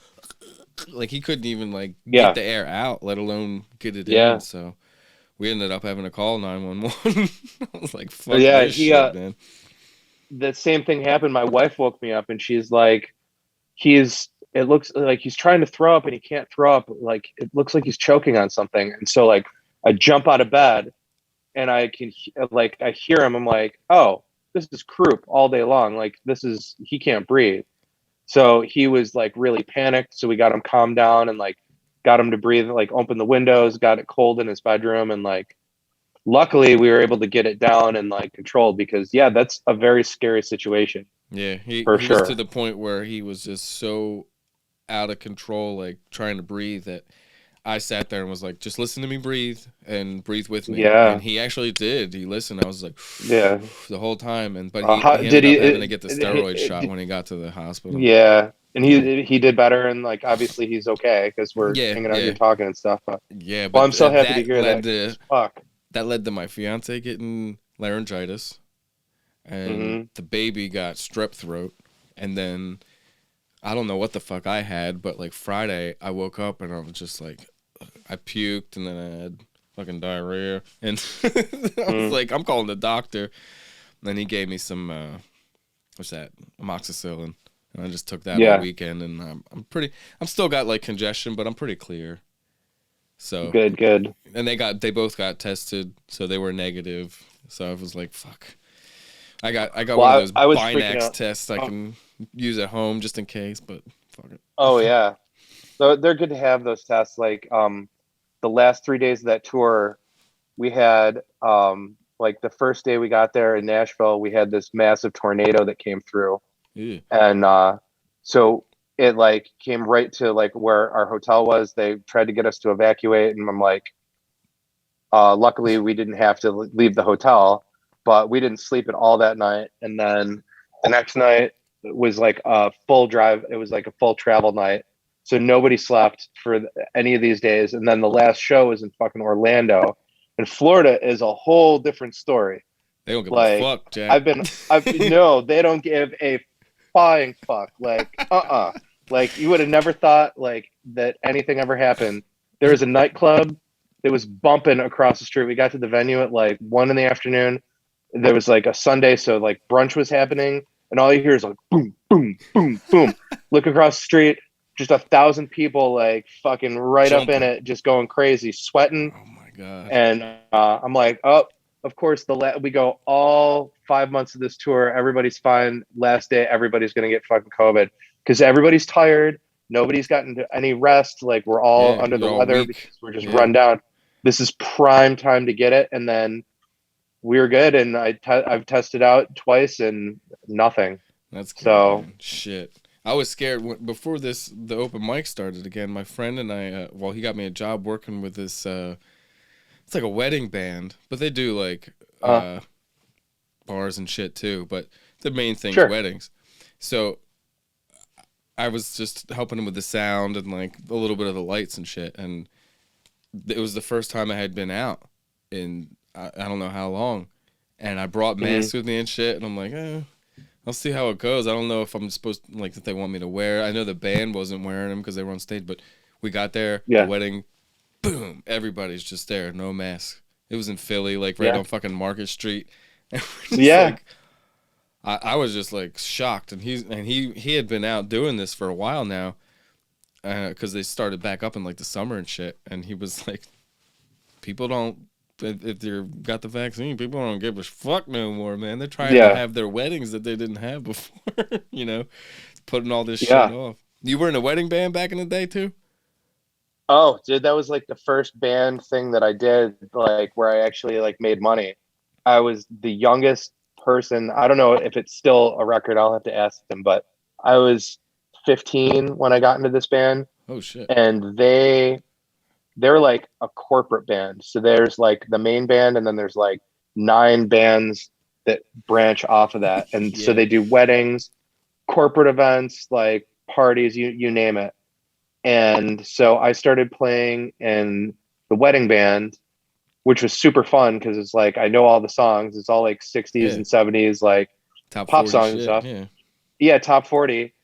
he couldn't even like get Yeah, the air out, let alone get it in. yeah, So we ended up having to call 911. I was like, fuck yeah. this shit, man. The same thing happened. My wife woke me up, and she's like, he's. It looks like he's trying to throw up, and he can't throw up. Like it looks like he's choking on something. And so like I jump out of bed, and I hear him. I'm like, oh, this is croup all day long. Like this is he can't breathe. So he was like really panicked. So we got him calmed down and like got him to breathe, like open the windows, got it cold in his bedroom. And like, luckily we were able to get it down and like controlled because yeah, that's a very scary situation Yeah, for he was to sure. the point where he was just so out of control, like trying to breathe, that I sat there and was like, just listen to me breathe and breathe with me. And Yeah. he actually did. He listened. I was like, Yeah. the whole time. And but How he did ended he, up having to get the steroid shot did, when he got to the hospital. yeah. And Yeah. he did better. And like, obviously he's okay because we're Yeah, hanging out here yeah, talking and stuff. But, yeah. well, But I'm so happy to hear that. Fuck. that led to my fiance getting laryngitis, and Hmm. the baby got strep throat, and then I don't know what the fuck I had, but like Friday I woke up and I was just like, I puked and then I had fucking diarrhea, and I was like, I'm calling the doctor. And then he gave me some what's that, amoxicillin, and I just took that all weekend, and I'm still got like congestion, but I'm pretty clear. So good. And they both got tested, so they were negative. So I was like, fuck. I got one of those Binax tests I can use at home just in case, but fuck it. Oh yeah, so they're good to have those tests. Like the last 3 days of that tour, we had like the first day we got there in Nashville, we had this massive tornado that came through, and so it like came right to like where our hotel was. They tried to get us to evacuate, and I'm like, luckily we didn't have to leave the hotel, but we didn't sleep at all that night. And then the next night was like a full drive. It was like a full travel night. So nobody slept for any of these days. And then the last show was in fucking Orlando. And Florida is a whole different story. They don't give a fuck, Jack. No, they don't give a flying fuck. Like, like you would have never thought like that anything ever happened. There was a nightclub that was bumping across the street. We got to the venue at like 1 PM. There was like a Sunday, so like brunch was happening, and all you hear is like boom, boom, boom, boom. Look across the street, just 1,000 people like fucking right Jumping. up in it, just going crazy, sweating. Oh my god! And I'm like, oh, of course we go all 5 months of this tour. Everybody's fine. Last day, everybody's gonna get fucking COVID because everybody's tired. Nobody's gotten any rest. Like we're all under the weather because we're just run down. This is prime time to get it, and then we were good. And I've tested out twice and nothing. That's cool, so man. Shit. I was scared before the open mic started again. My friend and I, he got me a job working with this. It's like a wedding band, but they do like bars and shit too. But the main thing is weddings. So I was just helping him with the sound and like a little bit of the lights and shit. And it was the first time I had been out in I don't know how long. And I brought masks with me and shit. And I'm like, I'll see how it goes. I don't know if I'm supposed to, like, that they want me to wear. I know the band wasn't wearing them because they were on stage, but we got there, the wedding, boom, everybody's just there, no mask. It was in Philly, like right on fucking Market Street. And like, I was just like shocked, and he had been out doing this for a while now, because they started back up in like the summer and shit, and he was like, people don't. If you got the vaccine, people don't give a fuck no more, man. They're trying to have their weddings that they didn't have before, you know, putting all this shit off. You were in a wedding band back in the day too? Oh, dude, that was like the first band thing that I did, like where I actually like made money. I was the youngest person. I don't know if it's still a record. I'll have to ask them, but I was 15 when I got into this band. Oh shit. And they're like a corporate band. So there's like the main band, and then there's like 9 bands that branch off of that. And so they do weddings, corporate events, like parties, you name it. And so I started playing in the wedding band, which was super fun because it's like I know all the songs. It's all like 60s and 70s, like top pop songs and stuff. Yeah, top 40.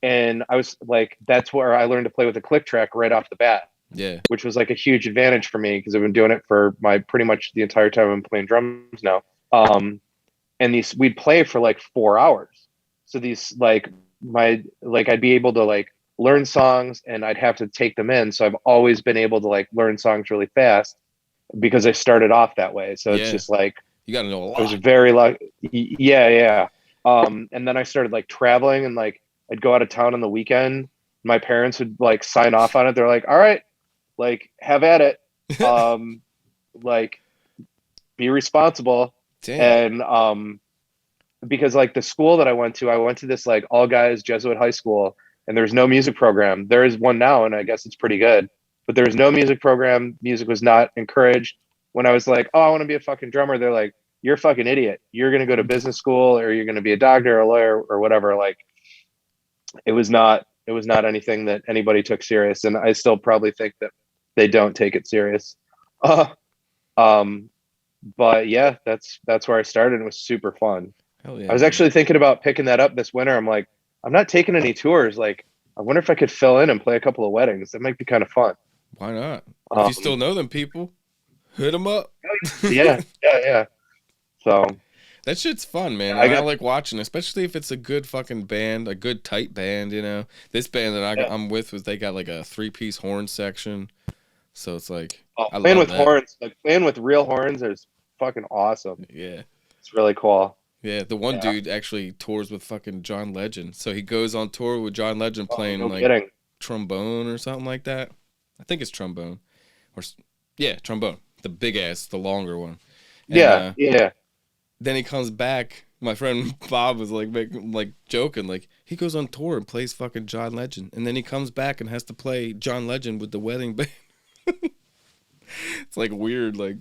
And I was like, that's where I learned to play with a click track right off the bat. Yeah, which was like a huge advantage for me because I've been doing it for pretty much the entire time I'm playing drums now. And we'd play for like 4 hours. So these like I'd be able to like learn songs and I'd have to take them in. So I've always been able to like learn songs really fast because I started off that way. So it's just like you got to know a lot. I was very lucky. Yeah. And then I started like traveling and like I'd go out of town on the weekend. My parents would like sign off on it. They're like, all right, like have at it. Like be responsible. Damn. And because like the school that I went to this like all guys Jesuit high school, and there's no music program. There is one now, and I guess it's pretty good, but there's no music program. Music was not encouraged. When I was like, oh, I want to be a fucking drummer, they're like, you're a fucking idiot. You're going to go to business school or you're going to be a doctor or a lawyer or whatever. Like it was not anything that anybody took serious. And I still probably think that they don't take it serious. But yeah, that's where I started. It was super fun. Hell yeah, I was actually thinking about picking that up this winter. I'm like, I'm not taking any tours. Like, I wonder if I could fill in and play a couple of weddings. That might be kind of fun. Why not? If you Um, still know them people, hit them up. yeah. So That shit's fun, man. I And I got like watching, especially if it's a good fucking band, a good tight band, you know. This band that yeah. I'm with they got like a 3-piece horn section. So it's like, I Playing love with that. horns, like playing with real horns, is fucking awesome. Yeah. It's really cool. Yeah. The one Yeah. dude actually tours with fucking John Legend. So he goes on tour with John Legend Oh, playing no like kidding. trombone or something like that. I think it's trombone. Or, yeah, trombone. The big ass, the longer one. And Yeah. then he comes back. My friend Bob was like joking, like he goes on tour and plays fucking John Legend, and then he comes back and has to play John Legend with the wedding band. It's like weird, like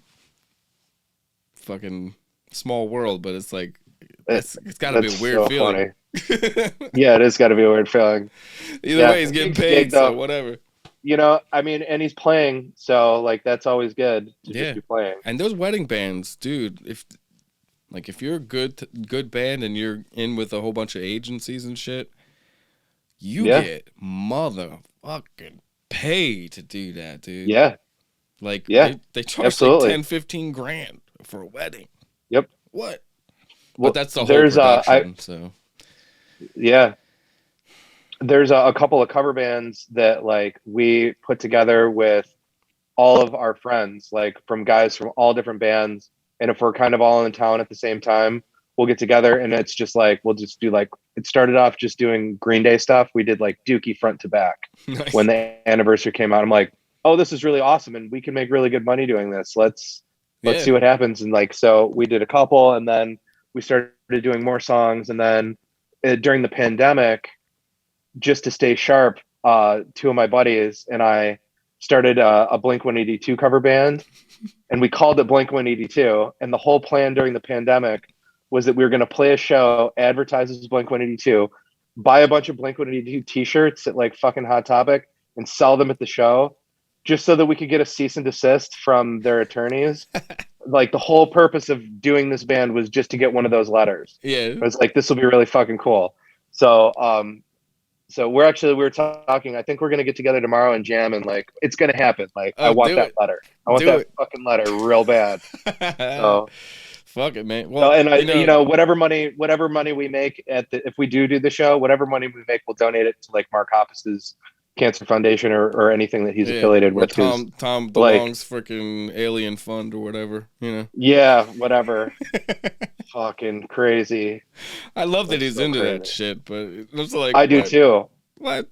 fucking small world, but it's like it's got to be a weird so feeling. funny. Yeah, it has got to be a weird feeling. Either way, he's getting Big paid, gig, so though. whatever. You know, I mean, and he's playing, so like that's always good to Yeah, just be playing. and those wedding bands, dude. If you're a good band and you're in with a whole bunch of agencies and shit, you Yeah. get motherfucking paid to do that, dude. Yeah. Like Yeah. they charge Absolutely. like 10-15 grand for a wedding. Yep. What? Well, But that's the whole there's production. So yeah. There's a couple of cover bands that like we put together with all of our friends, like from guys from all different bands. And if we're kind of all in town at the same time, we'll get together and it's just like, we'll just do like, it started off just doing Green Day stuff. We did like Dookie front to back nice. when the anniversary came out. I'm like, oh, this is really awesome. And we can make really good money doing this. Let's see what happens. And like, so we did a couple and then we started doing more songs. And then during the pandemic, just to stay sharp, two of my buddies and I started a Blink-182 cover band, and we called it Blink-182. And the whole plan during the pandemic was that we were going to play a show, advertise as Blink-182, buy a bunch of Blink-182 T-shirts at like fucking Hot Topic, and sell them at the show, just so that we could get a cease and desist from their attorneys. Like the whole purpose of doing this band was just to get one of those letters. Yeah. It was like, this will be really fucking cool. So, so we were talking. I think we're gonna get together tomorrow and jam, and like it's gonna happen. Like I want that letter. I want that fucking letter real bad. So fuck it, man. Well, and whatever money we make if we do the show, whatever money we make, we'll donate it to like Mark Hoppus's Cancer Foundation or anything that he's affiliated with. Tom DeLonge's freaking Alien Fund or whatever, you know. Yeah, whatever. Fucking crazy. I love that he's into that shit, but it's like I do too. What?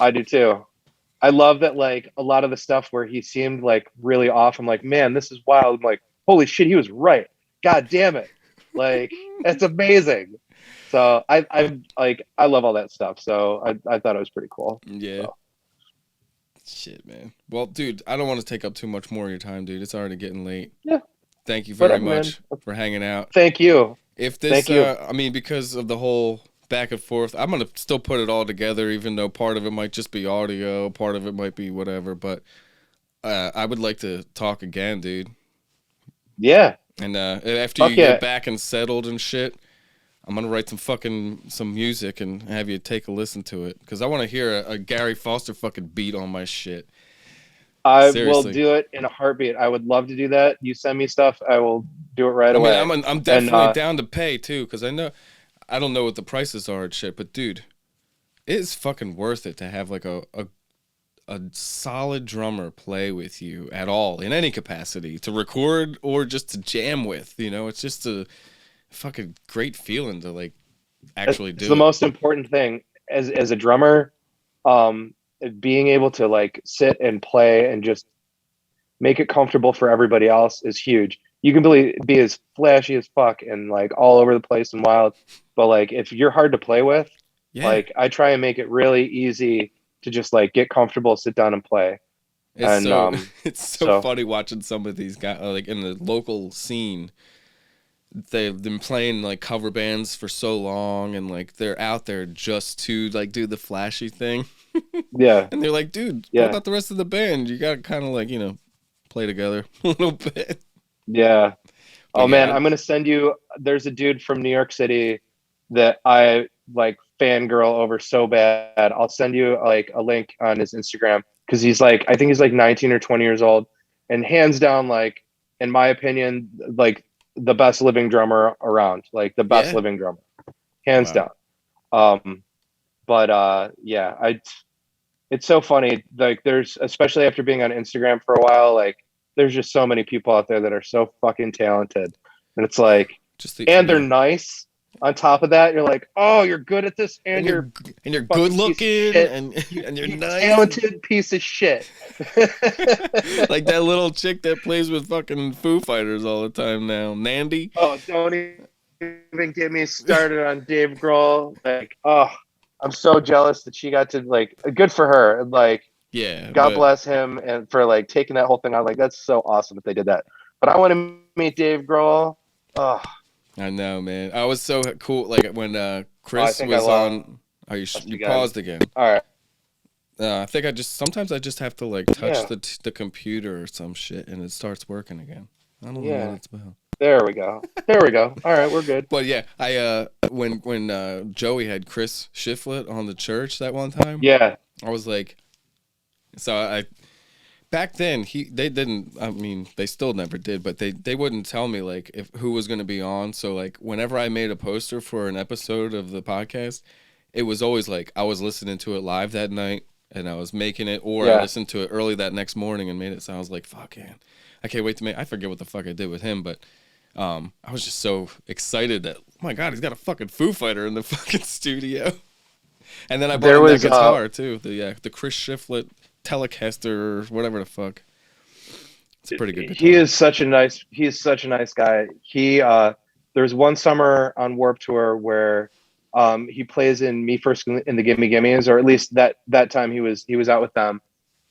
I do too. I love that, like a lot of the stuff where he seemed like really off. I'm like, man, this is wild. I'm like, holy shit, he was right. God damn it. Like, it's amazing. So I love all that stuff. So I thought it was pretty cool. Yeah. So. Shit, man. Well, dude, I don't want to take up too much more of your time, dude. It's already getting late. Yeah. Thank you very much for hanging out. Thank you. If this, I mean, because of the whole back and forth, I'm gonna still put it all together, even though part of it might just be audio, part of it might be whatever. But I would like to talk again, dude. Yeah. And after you get back and settled and shit, I'm gonna write some music and have you take a listen to it, because I want to hear a Gary Foster fucking beat on my shit. I will do it in a heartbeat. I would love to do that. You send me stuff, I will do it right away. I'm definitely down to pay too, because I don't know what the prices are and shit, but dude, it is fucking worth it to have like a solid drummer play with you at all in any capacity, to record or just to jam with. You know, it's just a fucking great feeling to like actually do. It's the most important thing as a drummer. Being able to like sit and play and just make it comfortable for everybody else is huge. You can be as flashy as fuck and like all over the place and wild, but like if you're hard to play with, like I try and make it really easy to just like get comfortable, sit down and play. It's so funny watching some of these guys like in the local scene. They've been playing like cover bands for so long, and like they're out there just to like do the flashy thing. Yeah. And they're like, dude, what about the rest of the band? You got to kind of like, you know, play together a little bit. Yeah. Oh man, I'm going to send you, there's a dude from New York City that I like fangirl over so bad. I'll send you like a link on his Instagram. because he's like, I think he's like 19 or 20 years old, and hands down, like in my opinion, like the best living drummer around, like the best Yeah. living drummer, hands Wow. down. But yeah, it's so funny. Like there's, especially after being on Instagram for a while, like there's just so many people out there that are so fucking talented, and it's like, Just the and they're nice. On top of that, you're like, oh, you're good at this, and you're you're fucking good piece of looking shit. and you're You nice. talented piece of shit. Like that little chick that plays with fucking Foo Fighters all the time now, Nandy. Oh, don't even get me started on Dave Grohl. Like, oh, I'm so jealous that she got to, like, good for her. Like, Yeah, God but bless him and for like taking that whole thing on. Like, that's so awesome if they did that. But I want to meet Dave Grohl. Oh, I know, man. I was so cool. Like when Chris think was I lost on. Oh, you again. paused again. all right. I think sometimes I just have to like touch Yeah. the computer or some shit and it starts working again. I don't know Yeah. what it's about. There we go. There we go. All right, we're good. But yeah, I when Joey had Chris Shiflett on the church that one time, Yeah. I was like, so I back then they didn't. I mean, they still never did, but they wouldn't tell me like if who was gonna be on. So like whenever I made a poster for an episode of the podcast, it was always like I was listening to it live that night and I was making it, or I listened to it early that next morning and made it. So I was like, fuck, man, I can't wait to make. I forget what the fuck I did with him, but. I was just so excited that, oh my God, he's got a fucking Foo Fighter in the fucking studio. And then I bought him that guitar too, the Chris Shiflett Telecaster or whatever the fuck. It's a pretty good guitar. He is such a nice guy. There's one summer on Warped Tour where he plays in Me First in the Gimme Gimmes, or at least that time he was out with them.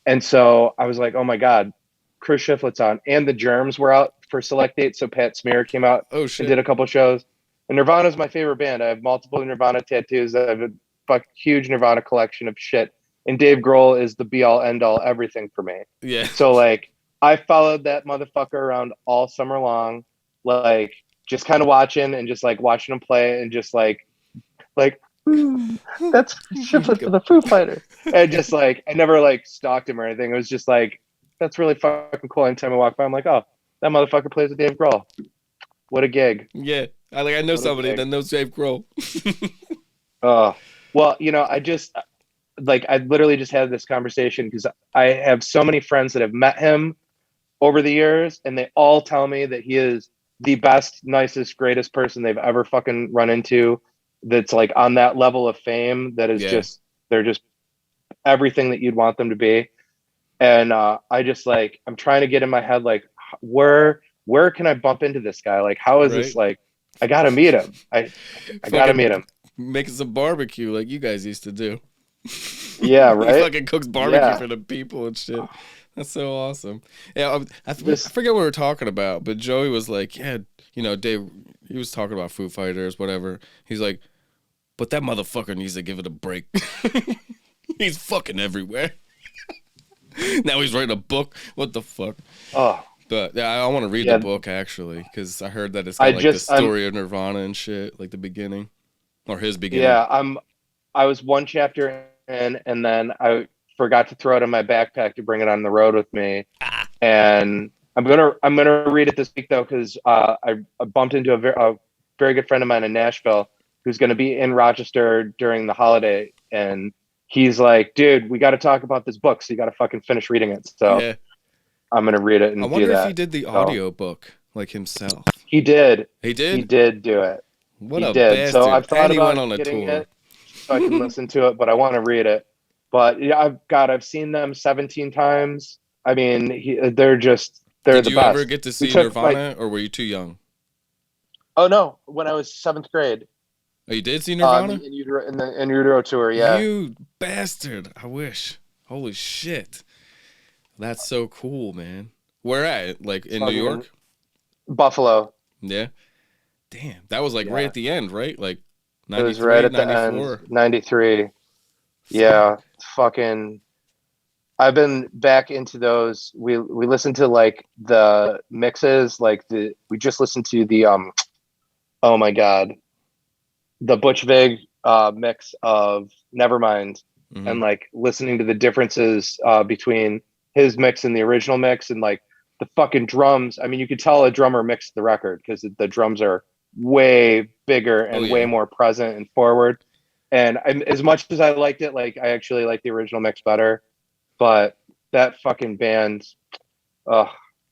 And so I was like, oh my God, Chris Shiflett's on, and the Germs were out for select dates. So Pat Smear came out and did a couple shows. And Nirvana's my favorite band. I have multiple Nirvana tattoos. I have a huge Nirvana collection of shit. And Dave Grohl is the be all end all everything for me. Yeah. So like I followed that motherfucker around all summer long, like just kind of watching and just like watching him play and just like that's Shiflett for the Foo Fighter. And just like I never like stalked him or anything. It was just like, that's really fucking cool. Anytime I walk by, I'm like, oh, that motherfucker plays with Dave Grohl. What a gig. Yeah. I know somebody that knows Dave Grohl. Oh, well, I literally just had this conversation because I have so many friends that have met him over the years, and they all tell me that he is the best, nicest, greatest person they've ever fucking run into. That's like on that level of fame that is they're just everything that you'd want them to be. And I just like, I'm trying to get in my head, like, where can I bump into this guy? Like, how is this like, I got to meet him. I got to meet him. Making some barbecue like you guys used to do. Yeah, right? He fucking cooks barbecue for the people and shit. That's so awesome. Yeah, I forget what we were talking about, but Joey was like, yeah, Dave, he was talking about Foo Fighters, whatever. He's like, but that motherfucker needs to give it a break. He's fucking everywhere. Now he's writing a book. What the fuck? Oh, but yeah, I want to read the book actually because I heard that it's got the story of Nirvana and shit, like the beginning or his beginning. Yeah, I was one chapter in, and then I forgot to throw it in my backpack to bring it on the road with me. And I'm gonna read it this week though because I bumped into a very good friend of mine in Nashville who's going to be in Rochester during the holiday, and he's like, dude, we got to talk about this book, so you got to fucking finish reading it. So yeah. I'm going to read it and do that. I wonder if he did the audio book like himself. He did. He did? He did do it. What a bastard. So I've thought about on a getting tour. it so I can listen to it, but I want to read it. But yeah, I've seen them 17 times. I mean, they're the best. Did you ever get to see Nirvana, or were you too young? Oh, no. When I was 7th grade. Oh, you did see Nirvana? In Utero tour, yeah. You bastard. I wish. Holy shit. That's so cool, man. Where at? Like in New York? Buffalo. Yeah. Damn. That was like right at the end, right? Like 93, it was right at 94. The end. 93. Yeah. Fucking. I've been back into those. We listened to like the mixes, like we just listened to the oh my God. The Butch Vig mix of Nevermind and like listening to the differences between his mix and the original mix, and like the fucking drums. I mean, you could tell a drummer mixed the record because the drums are way bigger and way more present and forward. And as much as I liked it, like I actually like the original mix better, but that fucking band,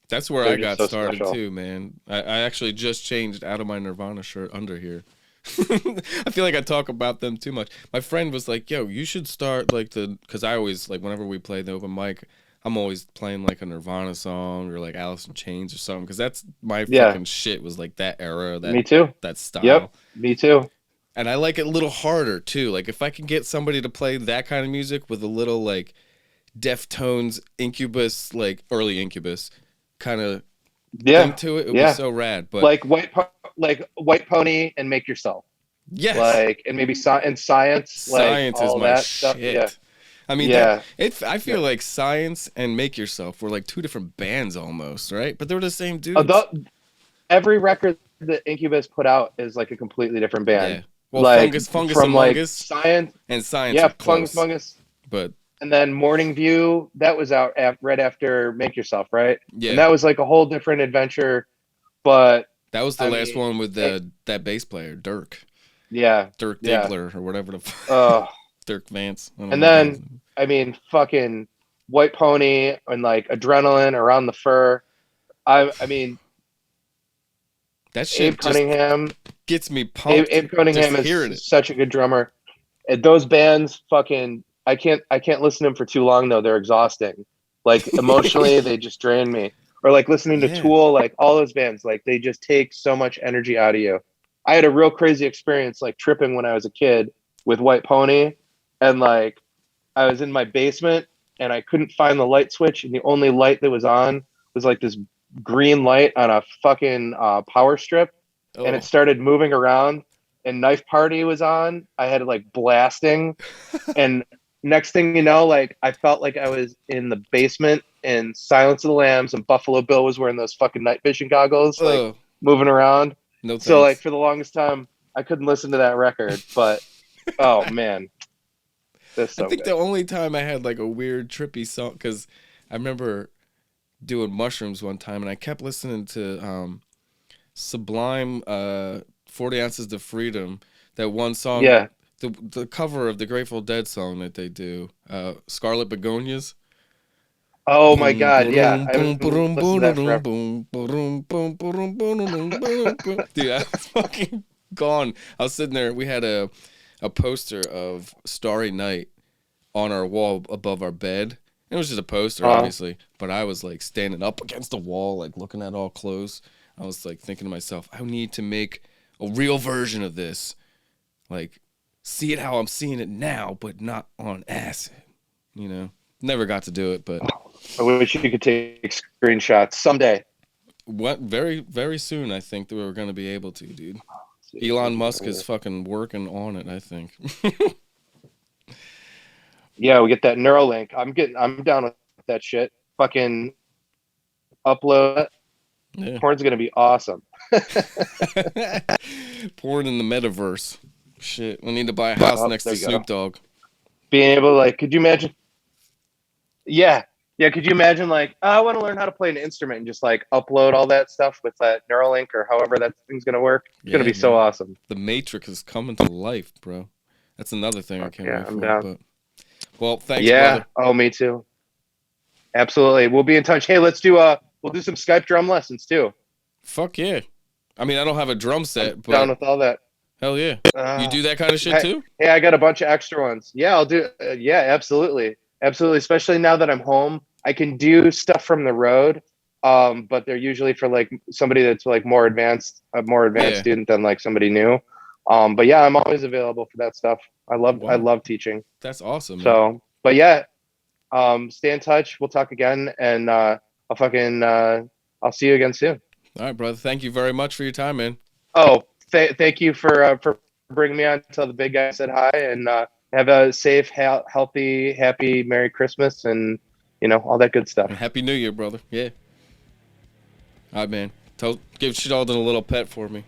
that's where I got so started special. too, man. I actually just changed out of my Nirvana shirt under here. I feel like I talk about them too much. My friend was like, yo, you should start like because I always, like, whenever we play the open mic, I'm always playing like a Nirvana song or like Alice in Chains or something, because that's my fucking shit, was like that era, Me too. that style. Yep, me too. And I like it a little harder too. Like if I can get somebody to play that kind of music with a little like Deftones, Incubus, like early Incubus kind of thing to it, it would be so rad. But like White Pony and Make Yourself. Yes. Like, and maybe Science. Science like, is all my that shit. stuff. Yeah. I mean, I feel like Science and Make Yourself were like two different bands almost, right? But they were the same dudes. Every record that Incubus put out is like a completely different band. Yeah. Well, like, Fungus from Among like Us Science. and Science. Yeah, are close, Fungus. But and then Morning View, that was out right after Make Yourself, right? Yeah. And that was like a whole different adventure. But that was the last one with that bass player, Dirk. Yeah. Dirk Diggler or whatever the fuck. Dirk Vance. And then, I mean, fucking White Pony and like Adrenaline, Around the Fur. I mean, that shit Abe Cunningham gets me pumped. Abe Cunningham is such a good drummer. And those bands, fucking, I can't listen to them for too long though. They're exhausting. Like emotionally, they just drain me. Or like listening to Tool, like all those bands, like they just take so much energy out of you. I had a real crazy experience like tripping when I was a kid with White Pony, and like I was in my basement and I couldn't find the light switch, and the only light that was on was like this green light on a fucking power strip, and it started moving around, and Knife Party was on. I had it like blasting, and next thing you know, like I felt like I was in the basement in Silence of the Lambs, and Buffalo Bill was wearing those fucking night vision goggles, like moving around. No thanks. So like for the longest time, I couldn't listen to that record, but oh man. I think the only time I had like a weird trippy song, because I remember doing mushrooms one time and I kept listening to Sublime 40 Ounces to Freedom, that one song, the cover of the Grateful Dead song that they do, Scarlet Begonias. Oh my god, yeah. Dude, I was fucking gone. I was sitting there, we had a poster of Starry Night on our wall above our bed. It was just a poster, obviously, but I was like standing up against the wall, like looking at all close. I was like thinking to myself, I need to make a real version of this. Like, see it how I'm seeing it now, but not on acid. You know? Never got to do it, but I wish you could take screenshots someday. What? Very, very soon, I think that we're going to be able to, dude. Elon Musk is fucking working on it, I think. Yeah, we get that Neuralink. I'm down with that shit. Fucking upload. Yeah. Porn's gonna be awesome. Porn in the metaverse. Shit, we need to buy a house next to Snoop Dogg. Being able to, like, could you imagine? Yeah, could you imagine, like, I want to learn how to play an instrument and just like upload all that stuff with that Neuralink or however that thing's gonna work? It's gonna be so awesome. The Matrix is coming to life, bro. That's another thing I can't wait for. Down. But, well, thanks, brother. Oh, me too. Absolutely. We'll be in touch. Hey, we'll do some Skype drum lessons too. Fuck yeah. I mean, I don't have a drum set, but down with all that. Hell yeah. You do that kind of shit too? Hey, I got a bunch of extra ones. Yeah, I'll do. Yeah, absolutely. Absolutely. Especially now that I'm home, I can do stuff from the road. But they're usually for like somebody that's like more advanced student than like somebody new. But yeah, I'm always available for that stuff. I love teaching. That's awesome. Man. So, but yeah, stay in touch. We'll talk again, and I'll see you again soon. All right, brother. Thank you very much for your time, man. Oh, thank you for bringing me on. Tell the big guy I said hi, and have a safe, healthy, happy Merry Christmas, and all that good stuff. And Happy New Year, brother. Yeah. All right, man. Give shit all to the little pet for me.